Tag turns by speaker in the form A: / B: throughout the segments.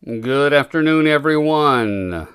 A: Good afternoon, everyone.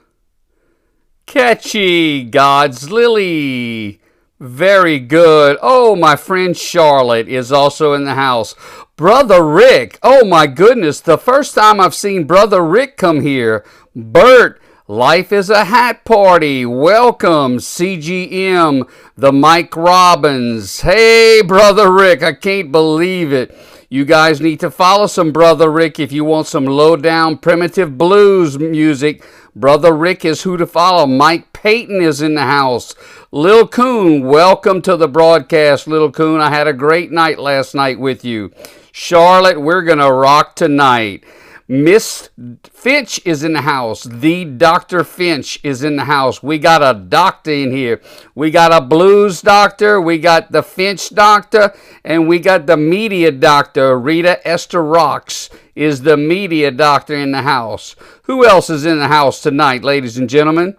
A: Catchy, God's Lily. Very good. Oh, my friend Charlotte is also in the house. Brother Rick. Oh, my goodness. The first time I've seen Brother Rick come here. Bert. Life is a hat party. Welcome, CGM, the Mike Robbins. Hey, Brother Rick, I can't believe it. You guys need to follow some Brother Rick if you want some low-down primitive blues music. Brother Rick is who to follow. Mike Payton is in the house. Lil Coon, welcome to the broadcast, Lil Coon. I had a great night last night with you. Charlotte, we're going to rock tonight. Miss Finch is in the house. The Dr. Finch is in the house. We got a doctor in here. We got a blues doctor. We got the Finch doctor. And we got the media doctor. Rita Esther Rocks is the media doctor in the house. Who else is in the house tonight, ladies and gentlemen?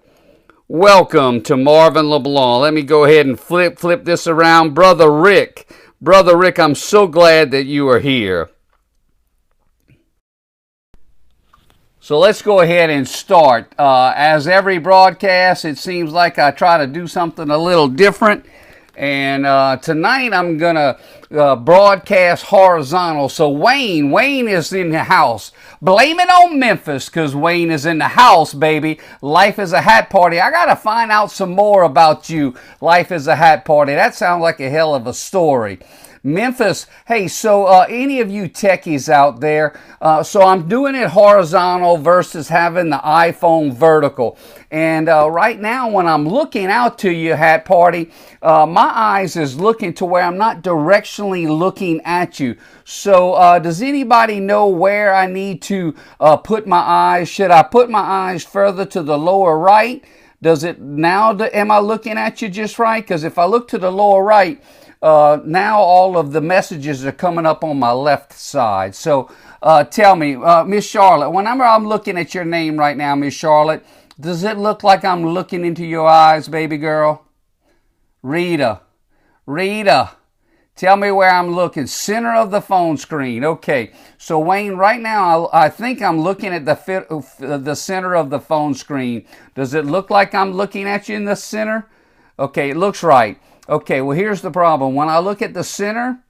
A: Welcome to Marvin LeBlanc. Let me go ahead and flip this around. Brother Rick. Brother Rick, I'm so glad that you are here. So let's go ahead and start. As every broadcast, it seems like I try to do something a little different. And tonight I'm going to broadcast horizontal. So Wayne is in the house. Blame it on Memphis because Wayne is in the house, baby. Life is a hat party. I got to find out some more about you. Life is a hat party. That sounds like a hell of a story. Memphis, hey, so any of you techies out there, so I'm doing it horizontal versus having the iPhone vertical. And right now when I'm looking out to you, hat party, my eyes is looking to where I'm not directionally looking at you. So does anybody know where I need to put my eyes? Should I put my eyes further to the lower right? Does it now, am I looking at you just right? Because if I look to the lower right, now all of the messages are coming up on my left side. So tell me, Miss Charlotte, whenever I'm looking at your name right now, Miss Charlotte, does it look like I'm looking into your eyes, baby girl? Rita, tell me where I'm looking. Center of the phone screen. Okay, so Wayne, right now I think I'm looking at the center of the phone screen. Does it look like I'm looking at you in the center? Okay, it looks right. Okay, well, here's the problem. When I look at the center,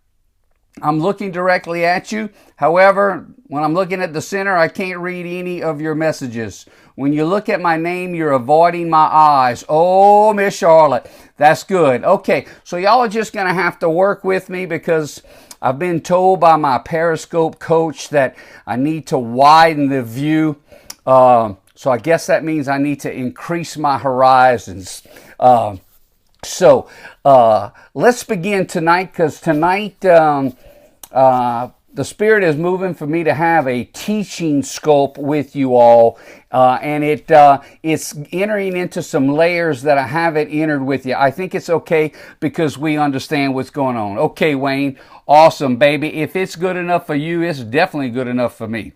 A: I'm looking directly at you. However, when I'm looking at the center, I can't read any of your messages. When you look at my name, you're avoiding my eyes. Oh, Miss Charlotte, that's good. Okay, so y'all are just going to have to work with me because I've been told by my Periscope coach that I need to widen the view. So I guess that means I need to increase my horizons. So let's begin tonight because tonight the Spirit is moving for me to have a teaching scope with you all, and it's entering into some layers that I haven't entered with you. I think it's okay because we understand what's going on. Okay, Wayne, awesome, baby. If it's good enough for you, it's definitely good enough for me.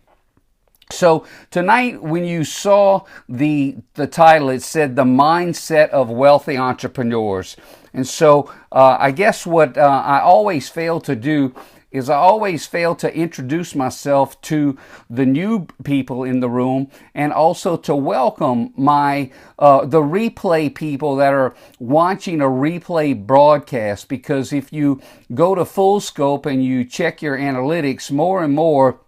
A: So tonight, when you saw the title, it said The Mindset of Wealthy Entrepreneurs. And so I guess what I always fail to do is I always fail to introduce myself to the new people in the room and also to welcome the replay people that are watching a replay broadcast. Because if you go to Full Scope and you check your analytics, more and more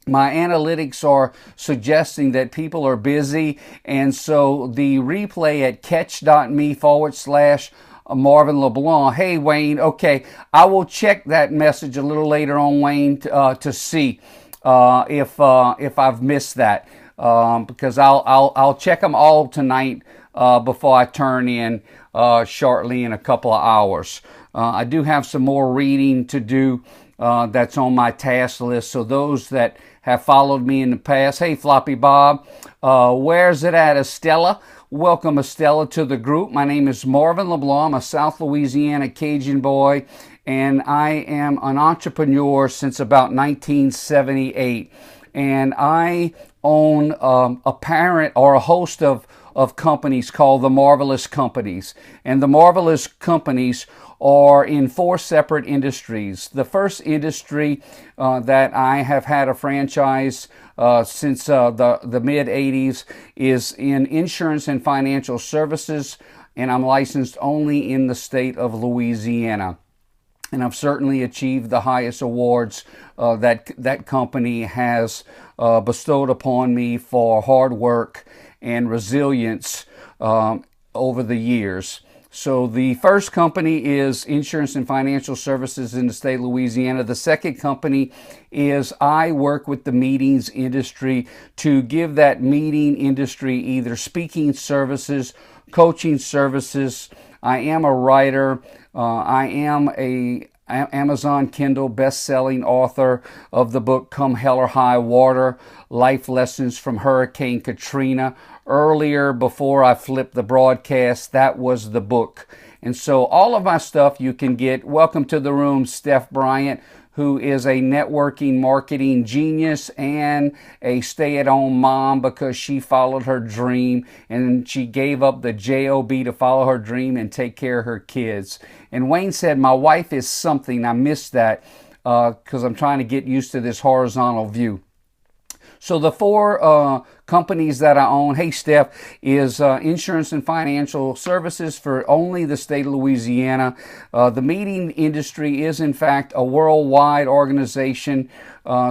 A: my analytics are suggesting that people are busy, and so the replay at catch.me/Marvin LeBlanc. Hey, Wayne, okay, I will check that message a little later on, Wayne, to see if I've missed that, because I'll check them all tonight before I turn in shortly in a couple of hours. I do have some more reading to do that's on my task list, so those that have followed me in the past. Hey, Floppy Bob, where's it at, Estella? Welcome, Estella, to the group. My name is Marvin LeBlanc. I'm a South Louisiana Cajun boy, and I am an entrepreneur since about 1978. And I own a parent or a host of companies called the Marvelous Companies. And the Marvelous Companies are in 4 separate industries. The first industry that I have had a franchise since the mid 80s is in insurance and financial services, and I'm licensed only in the state of Louisiana. And I've certainly achieved the highest awards that company has bestowed upon me for hard work and resilience over the years. So the first company is Insurance and Financial Services in the state of Louisiana. The second company is I work with the meetings industry to give that meeting industry either speaking services, coaching services. I am a writer. I am a Amazon Kindle best-selling author of the book Come Hell or High Water, Life Lessons from Hurricane Katrina. Earlier, before I flipped the broadcast, that was the book. And so all of my stuff you can get. Welcome to the room, Steph Bryant, who is a networking marketing genius and a stay-at-home mom because she followed her dream and she gave up the job to follow her dream and take care of her kids. And Wayne said, my wife is something. I missed that because I'm trying to get used to this horizontal view. So the 4 companies that I own, hey Steph, is Insurance and Financial Services for only the state of Louisiana. The meeting industry is in fact a worldwide organization,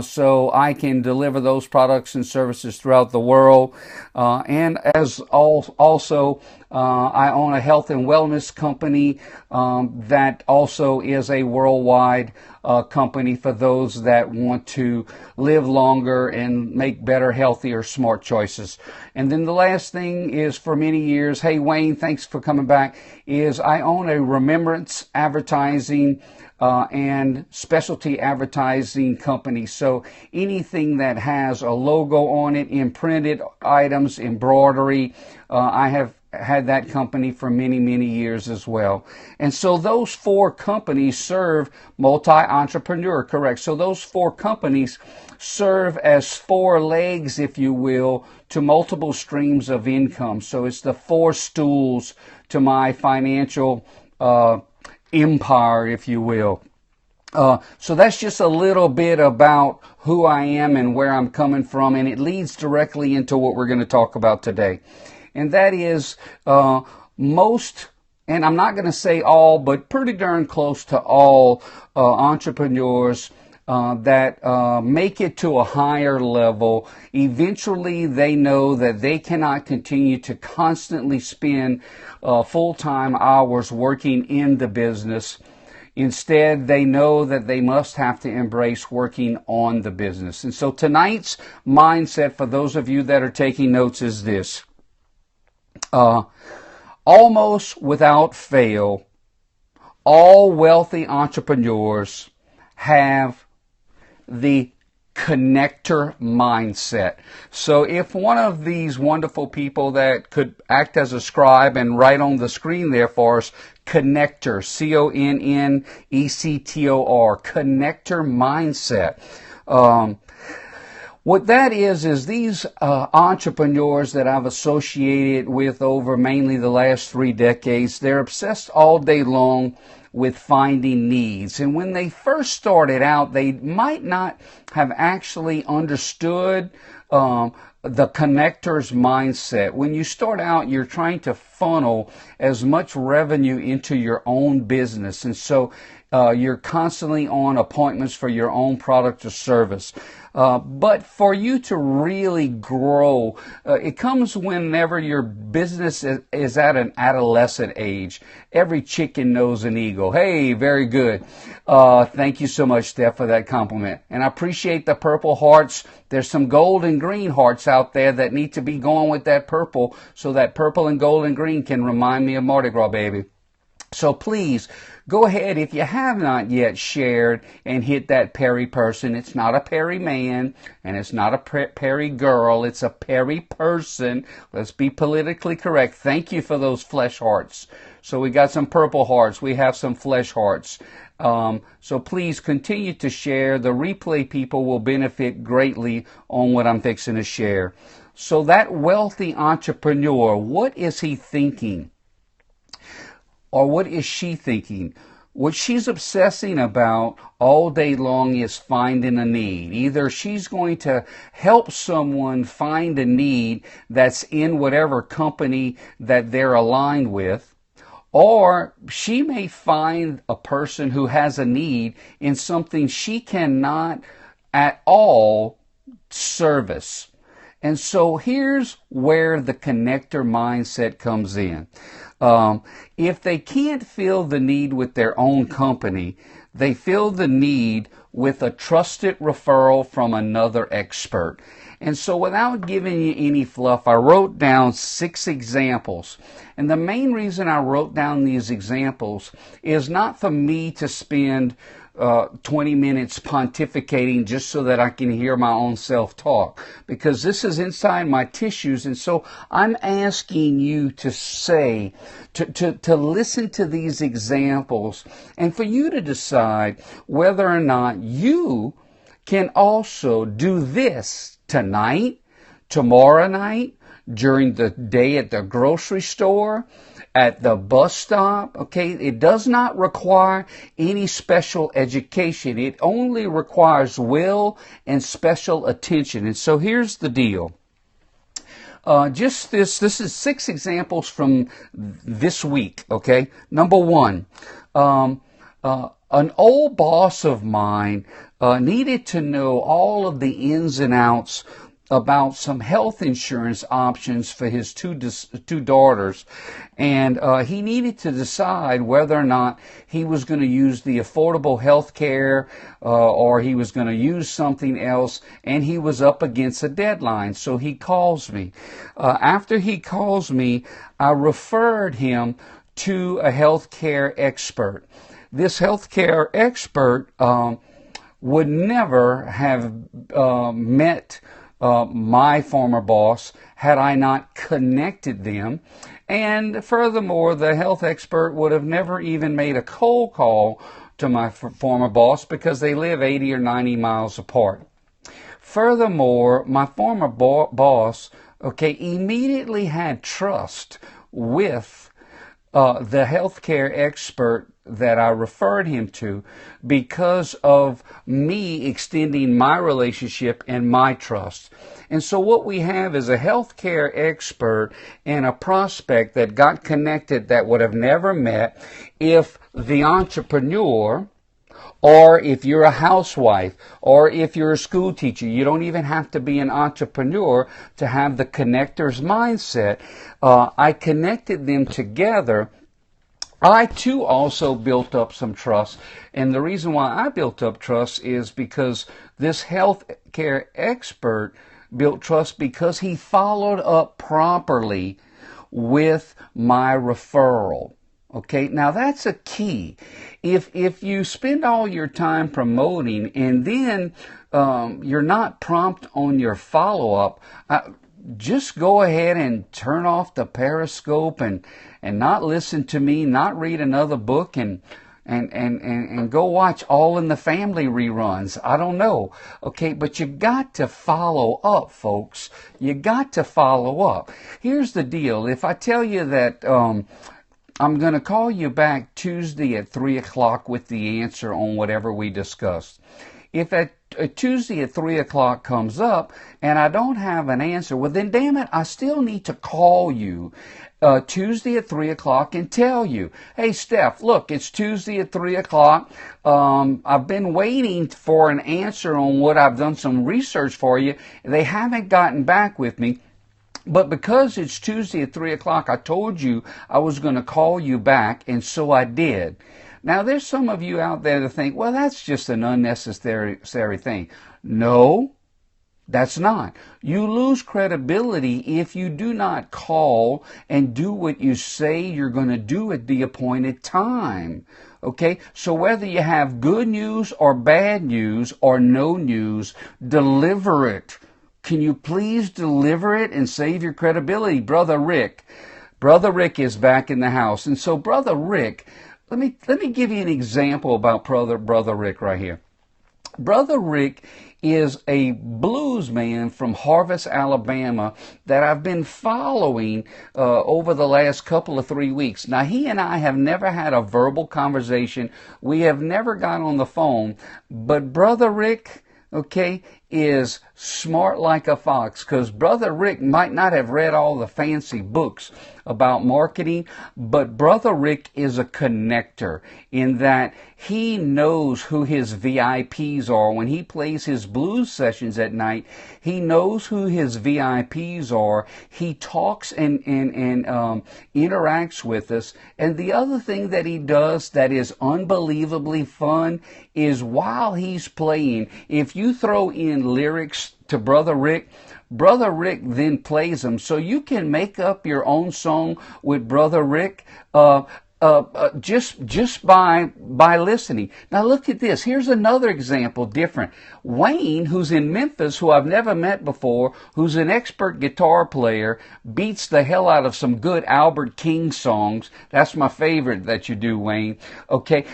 A: so I can deliver those products and services throughout the world. And as also, I own a health and wellness company that also is a worldwide company for those that want to live longer and make better, healthier, smart choices. And then the last thing is, for many years, hey Wayne, thanks for coming back, is I own a remembrance advertising and specialty advertising company. So anything that has a logo on it, imprinted items, embroidery, I have had that company for many, many years as well. And so those 4 companies serve multi-entrepreneur, correct? So those 4 companies serve as 4 legs, if you will, to multiple streams of income. So it's the 4 stools to my financial empire, if you will. So that's just a little bit about who I am and where I'm coming from, and it leads directly into what we're going to talk about today. And that is most, and I'm not going to say all, but pretty darn close to all entrepreneurs that make it to a higher level. Eventually, they know that they cannot continue to constantly spend full-time hours working in the business. Instead, they know that they must have to embrace working on the business. And so tonight's mindset, for those of you that are taking notes, is this. Almost without fail, all wealthy entrepreneurs have the connector mindset. So if one of these wonderful people that could act as a scribe and write on the screen there for us, connector, connector, connector mindset. What that is these entrepreneurs that I've associated with over mainly the last 3 decades, they're obsessed all day long with finding needs. And when they first started out, they might not have actually understood the connector's mindset. When you start out, you're trying to funnel as much revenue into your own business. And so you're constantly on appointments for your own product or service. But for you to really grow, it comes whenever your business is at an adolescent age. Every chicken knows an eagle. Hey, very good. Thank you so much, Steph, for that compliment. And I appreciate the purple hearts. There's some gold and green hearts out there that need to be going with that purple, so that purple and gold and green can remind me of Mardi Gras, baby. So please, go ahead, if you have not yet shared, and hit that Perry person. It's not a Perry man, and it's not a Perry girl. It's a Perry person. Let's be politically correct. Thank you for those flesh hearts. So we got some purple hearts. We have some flesh hearts. So please continue to share. The replay people will benefit greatly on what I'm fixing to share. So that wealthy entrepreneur, what is he thinking? Or what is she thinking? what she's obsessing about all day long is finding a need. Either she's going to help someone find a need that's in whatever company that they're aligned with, or she may find a person who has a need in something she cannot at all service. And so here's where the connector mindset comes in. If they can't fill the need with their own company, they fill the need with a trusted referral from another expert. And so without giving you any fluff, I wrote down 6 examples. And the main reason I wrote down these examples is not for me to spend 20 minutes pontificating just so that I can hear my own self-talk, because this is inside my tissues. And so I'm asking you to say, to listen to these examples and for you to decide whether or not you can also do this tonight, tomorrow night, during the day at the grocery store, at the bus stop. Okay, it does not require any special education. It only requires will and special attention. And so here's the deal. This is 6 examples from this week. Okay, number 1, an old boss of mine needed to know all of the ins and outs about some health insurance options for his two daughters, and he needed to decide whether or not he was going to use the affordable health care or he was going to use something else, and he was up against a deadline. So he calls me. After he calls me, I referred him to a health care expert. This health care expert would never have met my former boss had I not connected them. And furthermore, the health expert would have never even made a cold call to my former boss because they live 80 or 90 miles apart. Furthermore, my former boss, immediately had trust with the healthcare expert that I referred him to because of me extending my relationship and my trust. And so what we have is a healthcare expert and a prospect that got connected that would have never met if the entrepreneur, or if you're a housewife, or if you're a school teacher. You don't even have to be an entrepreneur to have the connector's mindset. I connected them together. I too also built up some trust. And the reason why I built up trust is because this health care expert built trust because he followed up properly with my referral. Okay, now that's a key. If you spend all your time promoting and then you're not prompt on your follow-up, just go ahead and turn off the Periscope and not listen to me, not read another book, and go watch All in the Family reruns. I don't know. Okay, but you got to follow up, folks. You got to follow up. Here's the deal. If I tell you that I'm going to call you back Tuesday at 3 o'clock with the answer on whatever we discussed. If at Tuesday at 3 o'clock comes up and I don't have an answer, well then damn it, I still need to call you Tuesday at 3 o'clock and tell you, hey Steph, look, it's Tuesday at 3 o'clock. I've been waiting for an answer on what I've done some research for you. They haven't gotten back with me. But because it's Tuesday at 3 o'clock, I told you I was going to call you back, and so I did. Now, there's some of you out there that think, well, that's just an unnecessary thing. No, that's not. You lose credibility if you do not call and do what you say you're going to do at the appointed time. Okay? So whether you have good news or bad news or no news, deliver it. Can you please deliver it and save your credibility? Brother Rick is back in the house. And so Brother Rick, let me give you an example about Brother Rick right here. Brother Rick is a blues blues man from Harvest, Alabama, that I've been following over the last couple of 3 weeks. Now, he and I have never had a verbal conversation. We have never got on the phone. But Brother Rick, okay, is smart like a fox, because Brother Rick might not have read all the fancy books about marketing, but Brother Rick is a connector in that he knows who his VIPs are. When he plays his blues sessions at night, he knows who his VIPs are. He talks and interacts with us. And the other thing that he does that is unbelievably fun is while he's playing, if you throw in lyrics to Brother Rick then plays them. So you can make up your own song with Brother Rick just by listening. Now look at this. Here's another example, different. Wayne, who's in Memphis, who I've never met before, who's an expert guitar player, beats the hell out of some good Albert King songs. That's my favorite that you do, Wayne. Okay.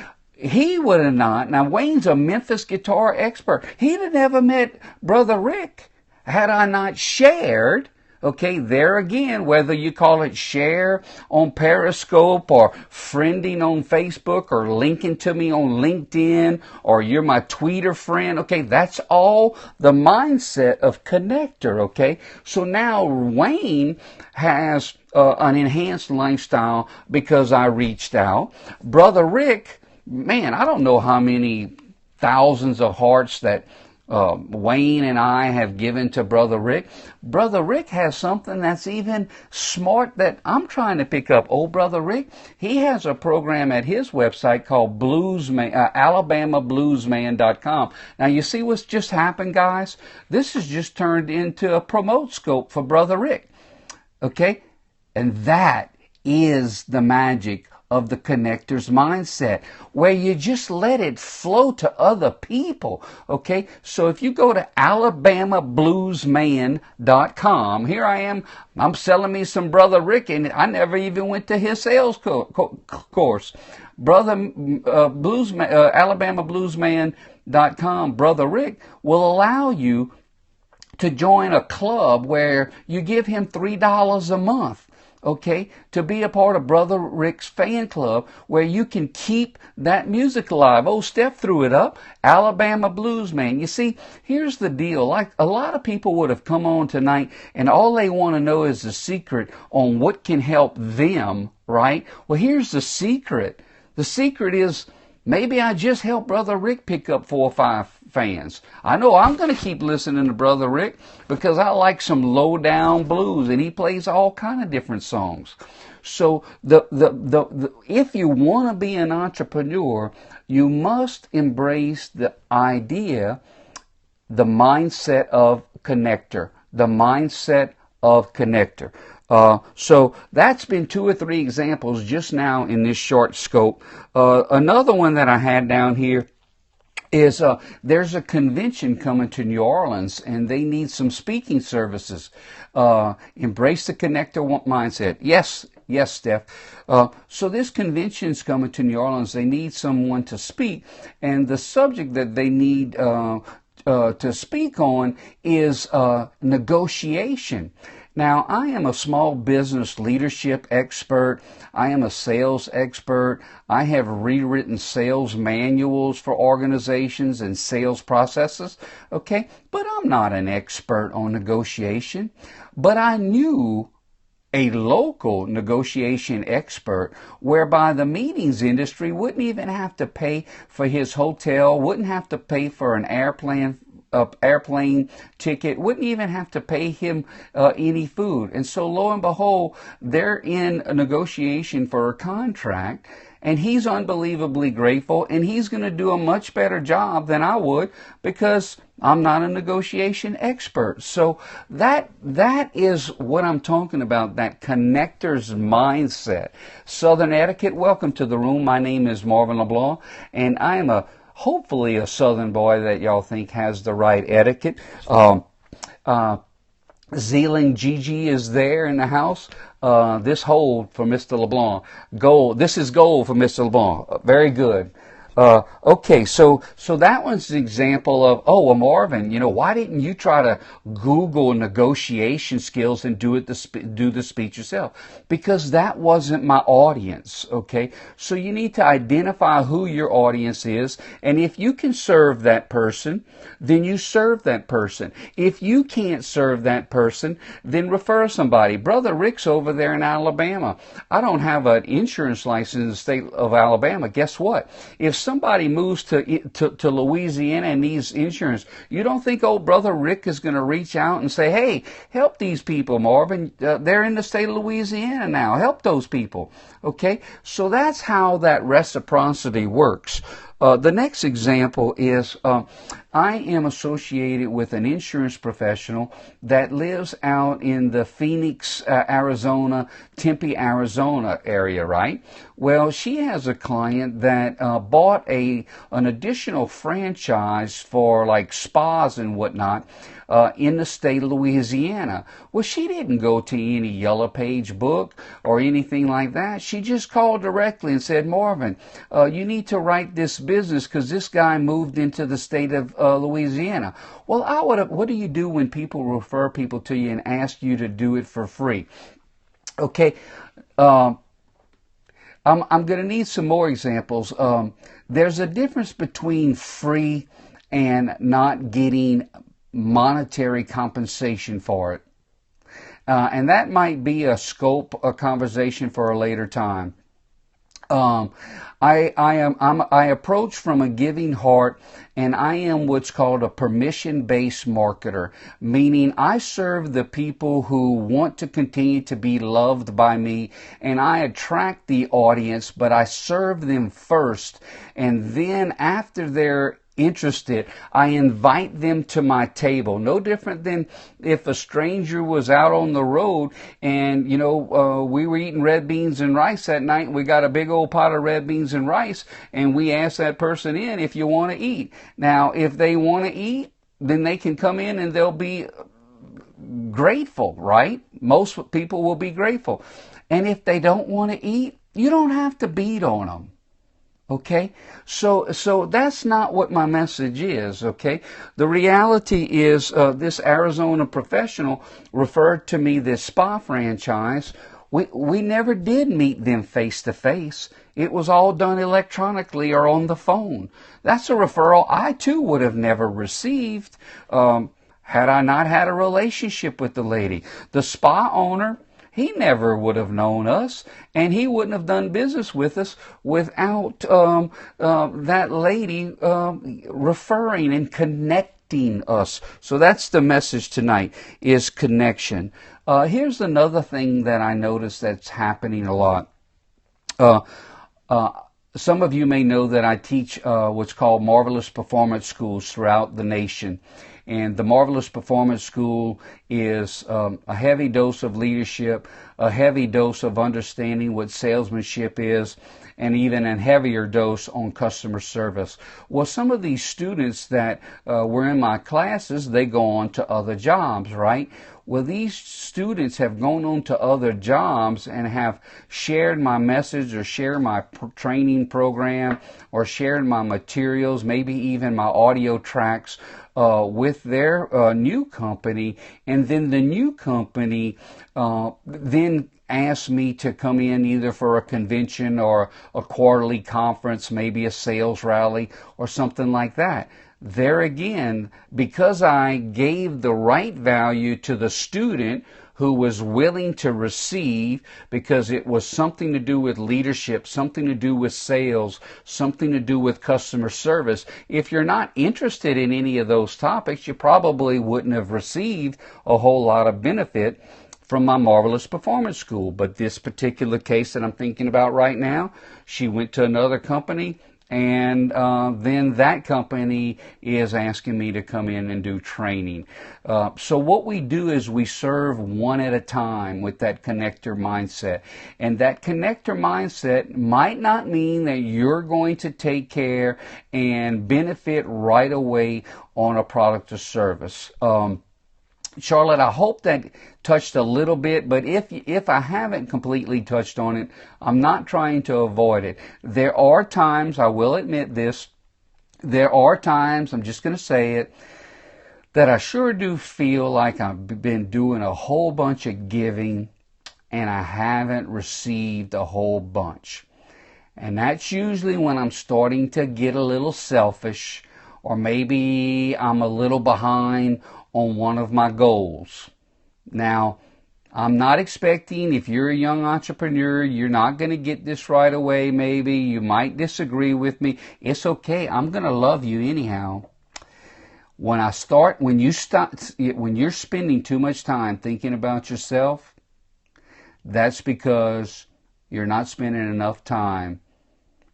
A: He would have not. Now, Wayne's a Memphis guitar expert. He'd have never met Brother Rick had I not shared, okay, there again, whether you call it share on Periscope or friending on Facebook or linking to me on LinkedIn or you're my Twitter friend, okay, that's all the mindset of connector, okay? So now Wayne has an enhanced lifestyle because I reached out. Brother Rick, man, I don't know how many thousands of hearts that Wayne and I have given to Brother Rick. Brother Rick has something that's even smart that I'm trying to pick up. Oh, Brother Rick, he has a program at his website called AlabamaBluesman.com. Now, you see what's just happened, guys? This has just turned into a promote scope for Brother Rick. Okay? And that is the magic of the connector's mindset, where you just let it flow to other people, okay? So if you go to AlabamaBluesman.com, here I am, I'm selling me some Brother Rick, and I never even went to his sales course. AlabamaBluesman.com, Brother Rick will allow you to join a club where you give him $3 a month. Okay, to be a part of Brother Rick's fan club where you can keep that music alive. Oh, Steph threw it up. Alabama Bluesman. You see, here's the deal. Like a lot of people would have come on tonight and all they want to know is the secret on what can help them, right? Well, here's the secret. The secret is maybe I just helped Brother Rick pick up 4 or 5 fans. I know I'm going to keep listening to Brother Rick because I like some low down blues and he plays all kind of different songs. So if you want to be an entrepreneur, you must embrace the idea, the mindset of connector, the mindset of connector. So that's been 2 or 3 examples just now in this short scope. Another one that I had down here is there's a convention coming to New Orleans and they need some speaking services. Embrace the connector mindset. Yes, Steph. So this convention's coming to New Orleans. They need someone to speak, and the subject that they need to speak on is negotiation. Now, I am a small business leadership expert. I am a sales expert. I have rewritten sales manuals for organizations and sales processes, okay? But I'm not an expert on negotiation. But I knew a local negotiation expert whereby the meetings industry wouldn't even have to pay for his hotel, wouldn't have to pay for an airplane ticket, wouldn't even have to pay him any food. And so lo and behold, they're in a negotiation for a contract, and he's unbelievably grateful, and he's going to do a much better job than I would because I'm not a negotiation expert. So that is what I'm talking about, that connector's mindset. Southern etiquette, welcome to the room. My name is Marvin LeBlanc, and I am hopefully a Southern boy that y'all think has the right etiquette. Zealand Gigi is there in the house. This hold for Mr. LeBlanc. Gold. This is gold for Mr. LeBlanc. Very good. Okay, so that was an example of, oh, well, Marvin, why didn't you try to Google negotiation skills and do the speech yourself? Because that wasn't my audience. Okay, so you need to identify who your audience is, and if you can serve that person, then you serve that person. If you can't serve that person, then refer somebody. Brother Rick's over there in Alabama. I don't have an insurance license in the state of Alabama. Guess what? If somebody moves to Louisiana and needs insurance, you don't think old Brother Rick is going to reach out and say, hey, help these people, Marvin. They're in the state of Louisiana now. Help those people. Okay? So that's how that reciprocity works. The next example is I am associated with an insurance professional that lives out in the Phoenix, Arizona, Tempe, Arizona area, right? Well, she has a client that bought an additional franchise for like spas and whatnot in the state of Louisiana. Well, she didn't go to any Yellow Page book or anything like that. She just called directly and said, Marvin, you need to write this business because this guy moved into the state of Louisiana. Well, what do you do when people refer people to you and ask you to do it for free? Okay, I'm going to need some more examples. There's a difference between free and not getting monetary compensation for it. And that might be a conversation for a later time. I approach from a giving heart, and I am what's called a permission-based marketer, meaning I serve the people who want to continue to be loved by me, and I attract the audience, but I serve them first, and then after they're interested, I invite them to my table. No different than if a stranger was out on the road and, we were eating red beans and rice that night, and we got a big old pot of red beans and rice, and we asked that person in if you want to eat. Now, if they want to eat, then they can come in and they'll be grateful, right? Most people will be grateful. And if they don't want to eat, you don't have to beat on them. Okay, so that's not what my message is. Okay, the reality is this Arizona professional referred to me this spa franchise. We never did meet them face to face. It was all done electronically or on the phone. That's a referral I too would have never received had I not had a relationship with the lady. The spa owner, he never would have known us, and he wouldn't have done business with us without that lady referring and connecting us. So that's the message tonight, is connection. Here's another thing that I noticed that's happening a lot. Some of you may know that I teach what's called Marvelous Performance Schools throughout the nation. And the Marvelous Performance School is a heavy dose of leadership, a heavy dose of understanding what salesmanship is, and even a heavier dose on customer service. Well, some of these students that were in my classes, they go on to other jobs, right? Well, these students have gone on to other jobs and have shared my message or shared my training program or shared my materials, maybe even my audio tracks with their new company, and then the new company then asked me to come in either for a convention or a quarterly conference, maybe a sales rally or something like that. There again, because I gave the right value to the student who was willing to receive, because it was something to do with leadership, something to do with sales, something to do with customer service. If you're not interested in any of those topics, you probably wouldn't have received a whole lot of benefit from my Marvelous Performance School. But this particular case that I'm thinking about right now, she went to another company, and then that company is asking me to come in and do training. So what we do is we serve one at a time with that connector mindset. And that connector mindset might not mean that you're going to take care and benefit right away on a product or service. Charlotte, I hope that touched a little bit, but if I haven't completely touched on it, I'm not trying to avoid it. There are times, I will admit this, there are times, I'm just going to say it, that I sure do feel like I've been doing a whole bunch of giving and I haven't received a whole bunch. And that's usually when I'm starting to get a little selfish, or maybe I'm a little behind on one of my goals. Now, I'm not expecting, if you're a young entrepreneur, you're not going to get this right away maybe. You might disagree with me. It's okay. I'm going to love you anyhow. When you're spending too much time thinking about yourself, that's because you're not spending enough time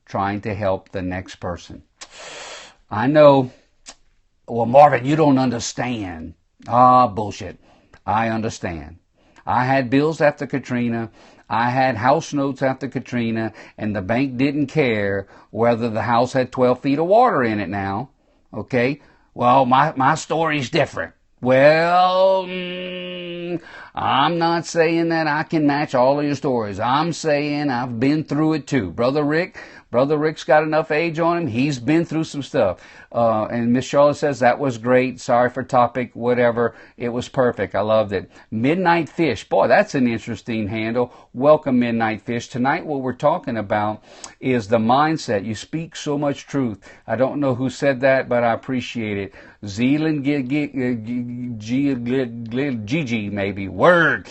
A: trying to help the next person. I know, well, Marvin, you don't understand. Bullshit. I understand. I had bills after Katrina. I had house notes after Katrina, and the bank didn't care whether the house had 12 feet of water in it now. Okay? Well, my story's different. Well, I'm not saying that I can match all of your stories. I'm saying I've been through it too. Brother Rick's got enough age on him. He's been through some stuff. And Miss Charlotte says, that was great. Sorry for topic, whatever. It was perfect. I loved it. Midnight Fish. Boy, that's an interesting handle. Welcome, Midnight Fish. Tonight what we're talking about is the mindset. You speak so much truth. I don't know who said that, but I appreciate it. Zealand Gigi, maybe. Word.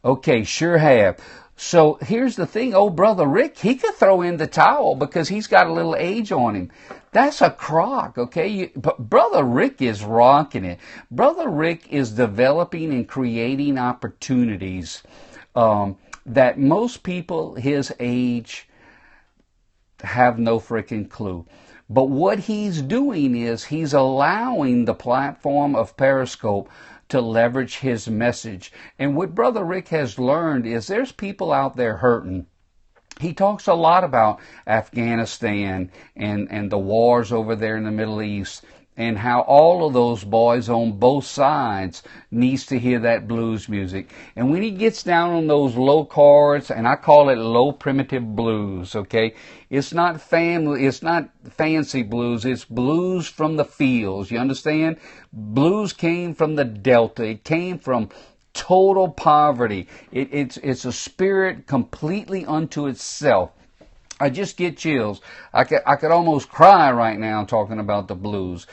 A: Okay, sure have. So here's the thing, old Brother Rick, he could throw in the towel because he's got a little age on him. That's a crock, okay? But Brother Rick is rocking it. Brother Rick is developing and creating opportunities that most people his age have no freaking clue. But what he's doing is he's allowing the platform of Periscope to leverage his message. And what Brother Rick has learned is there's people out there hurting. He talks a lot about Afghanistan and the wars over there in the Middle East, and how all of those boys on both sides needs to hear that blues music. And when he gets down on those low chords, and I call it low primitive blues, okay? It's not fancy blues, it's blues from the fields, you understand? Blues came from the Delta, it came from total poverty. It's a spirit completely unto itself. I just get chills. I could almost cry right now talking about the blues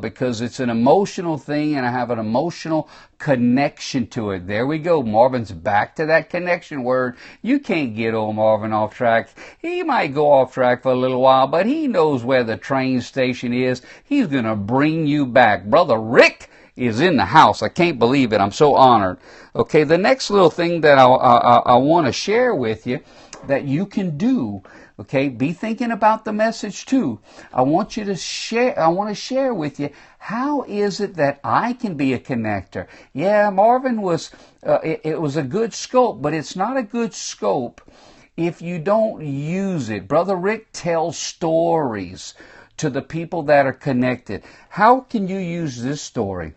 A: because it's an emotional thing and I have an emotional connection to it. There we go. Marvin's back to that connection word. You can't get old Marvin off track. He might go off track for a little while, but he knows where the train station is. He's going to bring you back. Brother Rick is in the house. I can't believe it. I'm so honored. Okay, the next little thing that I want to share with you that you can do. Okay, be thinking about the message too. I want to share with you, how is it that I can be a connector? Yeah, Marvin was, it was a good scope, but it's not a good scope if you don't use it. Brother Rick tells stories to the people that are connected. How can you use this story?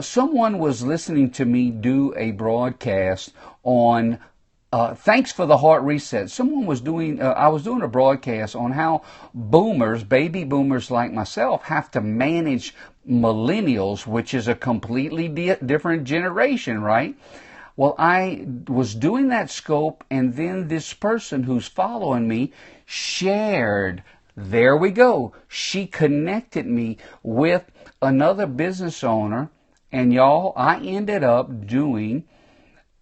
A: Someone was listening to me do a broadcast on thanks for the heart reset. Someone was doing, I was doing a broadcast on how boomers, baby boomers like myself, have to manage millennials, which is a completely different generation, right? Well, I was doing that scope, and then this person who's following me shared. There we go. She connected me with another business owner, and y'all, I ended up doing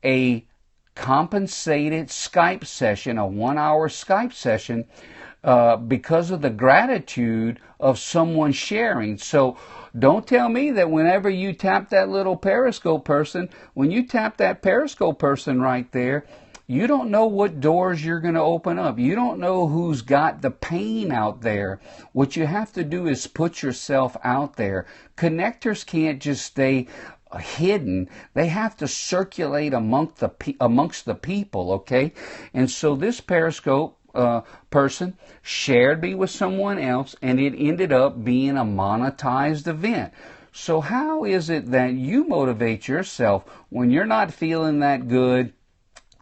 A: a compensated Skype session, a 1-hour Skype session, because of the gratitude of someone sharing. So don't tell me that whenever you tap that little Periscope person, when you tap that Periscope person right there, you don't know what doors you're going to open up. You don't know who's got the pain out there. What you have to do is put yourself out there. Connectors can't just stay hidden. They have to circulate amongst the people, okay? And so this Periscope person shared me with someone else, and it ended up being a monetized event. So how is it that you motivate yourself when you're not feeling that good?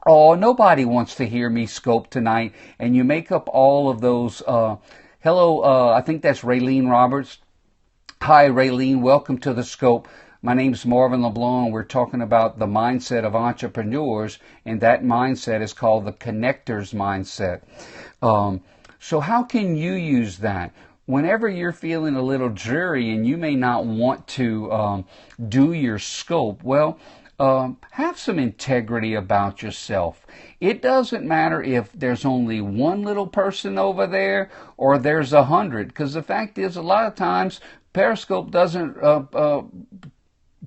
A: Oh, nobody wants to hear me scope tonight, and you make up all of those. Hello, I think that's Raylene Roberts. Hi, Raylene. Welcome to the Scope. My name's Marvin LeBlanc. We're talking about the mindset of entrepreneurs, and that mindset is called the connector's mindset. So how can you use that? Whenever you're feeling a little dreary and you may not want to do your scope, well, have some integrity about yourself. It doesn't matter if there's only one little person over there or there's 100, because the fact is, a lot of times Periscope doesn't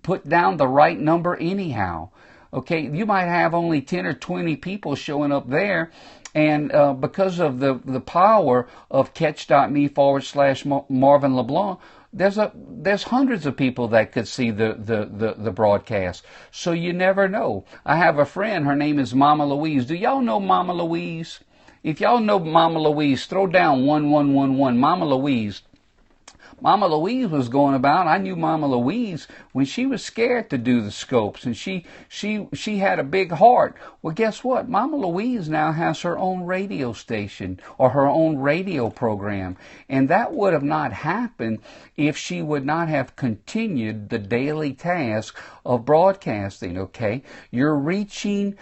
A: put down the right number anyhow. Okay, you might have only 10 or 20 people showing up there, and because of the power of catch.me/Marvin LeBlanc, there's hundreds of people that could see the broadcast. So you never know. I have a friend, her name is Mama Louise. Do y'all know Mama Louise? If y'all know Mama Louise, throw down 1111. Mama Louise. Mama Louise was going about. I knew Mama Louise when she was scared to do the scopes, and she had a big heart. Well, guess what? Mama Louise now has her own radio station or her own radio program, and that would have not happened if she would not have continued the daily task of broadcasting. Okay, you're reaching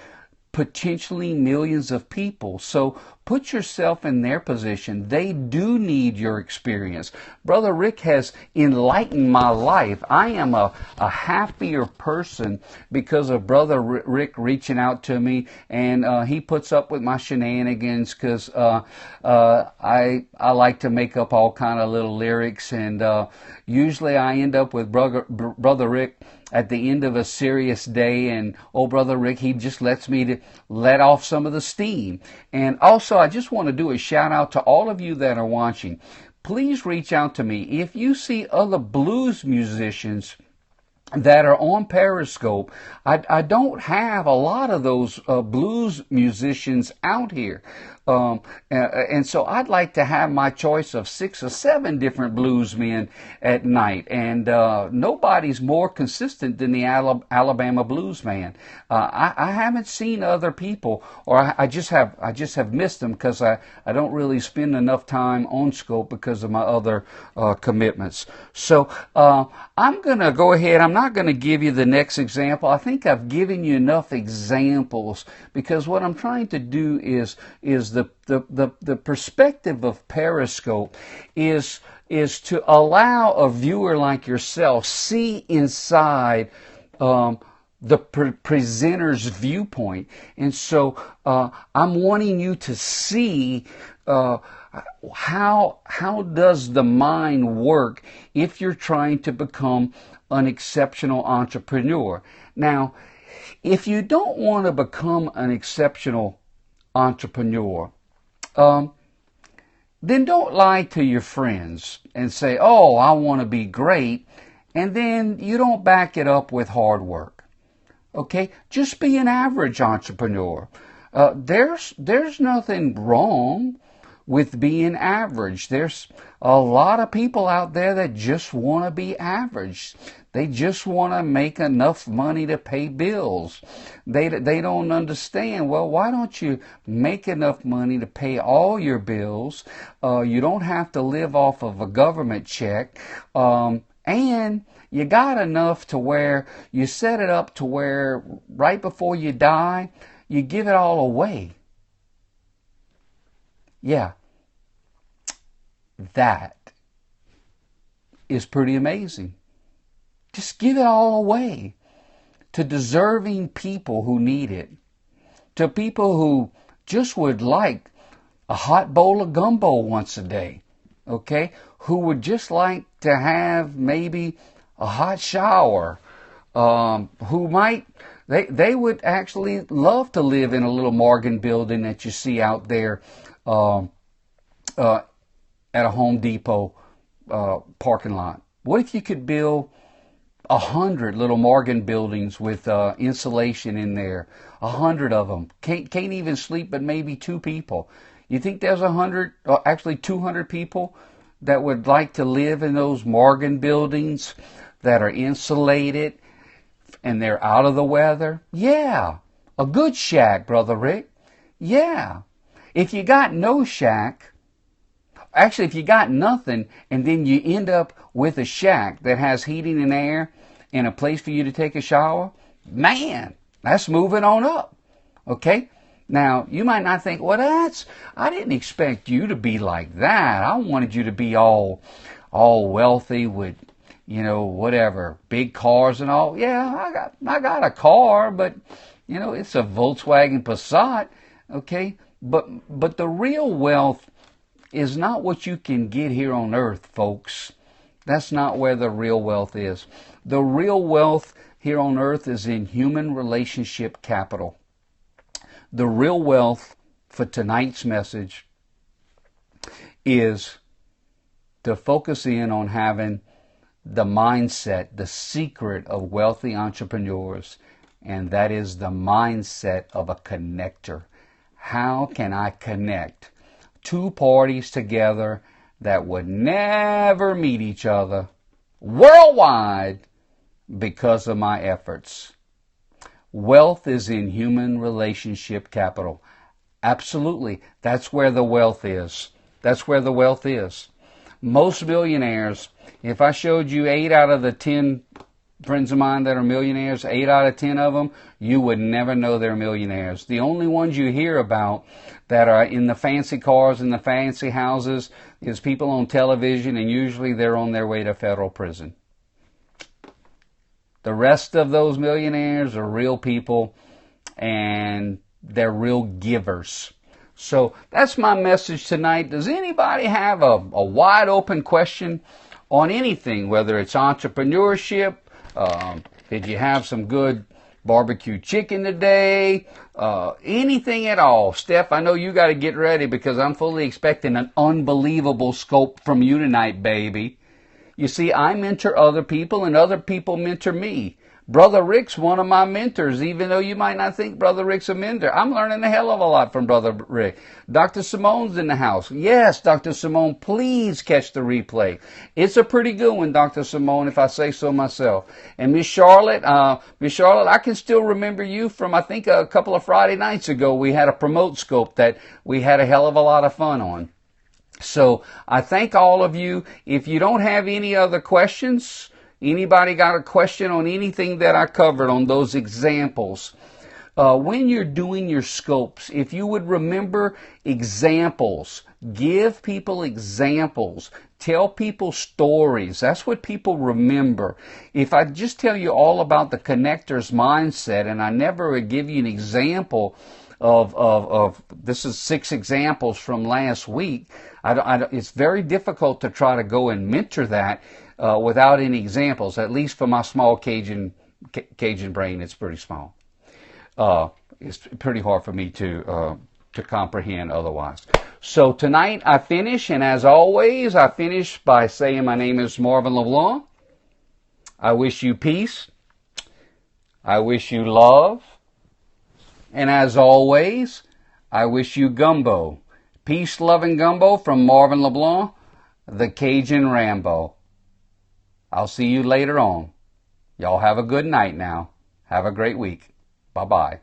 A: potentially millions of people. So put yourself in their position. They do need your experience. Brother Rick has enlightened my life. I am a happier person because of Brother Rick reaching out to me, and he puts up with my shenanigans because I like to make up all kind of little lyrics, and usually I end up with Brother Rick at the end of a serious day, and Brother Rick, he just lets me to let off some of the steam. And also, I just want to do a shout out to all of you that are watching. Please reach out to me. If you see other blues musicians that are on Periscope, I don't have a lot of those blues musicians out here. And so I'd like to have my choice of 6 or 7 different bluesmen at night. And nobody's more consistent than the Alabama bluesman. I haven't seen other people, or I just have missed them because I don't really spend enough time on Scope because of my other commitments. So I'm going to go ahead. I'm not going to give you the next example. I think I've given you enough examples, because what I'm trying to do is the perspective of Periscope is to allow a viewer like yourself see inside the presenter's viewpoint. And so I'm wanting you to see how does the mind work if you're trying to become an exceptional entrepreneur. Now, if you don't want to become an exceptional entrepreneur, then don't lie to your friends and say, oh, I want to be great, and then you don't back it up with hard work. Okay? Just be an average entrepreneur. There's nothing wrong with being average. There's a lot of people out there that just want to be average. They just want to make enough money to pay bills. They don't understand, well, why don't you make enough money to pay all your bills? You don't have to live off of a government check. And you got enough to where you set it up to where right before you die, you give it all away. Yeah. That is pretty amazing. Just give it all away to deserving people who need it, to people who just would like a hot bowl of gumbo once a day, okay? Who would just like to have maybe a hot shower, who might, they would actually love to live in a little Morgan building that you see out there at a Home Depot parking lot. What if you could build 100 little Morgan buildings with insulation in there? 100 of them. Can't even sleep but maybe 2 people. You think there's 100, or actually 200 people that would like to live in those Morgan buildings? that are insulated and they're out of the weather? Yeah. A good shack, Brother Rick. Yeah. If you got no shack, actually if you got nothing and then you end up with a shack that has heating and air and a place for you to take a shower, man, that's moving on up. Okay? Now, you might not think, well, I didn't expect you to be like that. I wanted you to be all wealthy with, whatever, big cars and all. Yeah, I got a car, but, it's a Volkswagen Passat, okay? But the real wealth is not what you can get here on earth, folks. That's not where the real wealth is. The real wealth here on earth is in human relationship capital. The real wealth for tonight's message is to focus in on having the mindset, the secret of wealthy entrepreneurs, and that is the mindset of a connector. How can I connect two parties together that would never meet each other worldwide because of my efforts? Wealth is in human relationship capital. Absolutely. That's where the wealth is. That's where the wealth is. Most millionaires, if I showed you 8 out of the 10 friends of mine that are millionaires, 8 out of 10 of them, you would never know they're millionaires. The only ones you hear about that are in the fancy cars and the fancy houses is people on television, and usually they're on their way to federal prison. The rest of those millionaires are real people, and they're real givers. So that's my message tonight. Does anybody have a wide open question on anything, whether it's entrepreneurship? Did you have some good barbecue chicken today? Anything at all. Steph, I know you got to get ready because I'm fully expecting an unbelievable scope from you tonight, baby. You see, I mentor other people and other people mentor me. Brother Rick's one of my mentors, even though you might not think Brother Rick's a mentor. I'm learning a hell of a lot from Brother Rick. Dr. Simone's in the house. Yes, Dr. Simone, please catch the replay. It's a pretty good one, Dr. Simone, if I say so myself. And Miss Charlotte, I can still remember you from, I think, a couple of Friday nights ago. We had a promote scope that we had a hell of a lot of fun on. So I thank all of you. If you don't have any other questions, anybody got a question on anything that I covered on those examples? When you're doing your scopes, if you would remember examples, give people examples, tell people stories. That's what people remember. If I just tell you all about the connector's mindset and I never would give you an example of this is 6 examples from last week, it's very difficult to try to go and mentor that without any examples. At least for my small Cajun brain, it's pretty small. It's pretty hard for me to comprehend otherwise. So tonight I finish, and as always, I finish by saying my name is Marvin LeBlanc. I wish you peace. I wish you love. And as always, I wish you gumbo. Peace, love, and gumbo from Marvin LeBlanc, the Cajun Rambo. I'll see you later on. Y'all have a good night now. Have a great week. Bye-bye.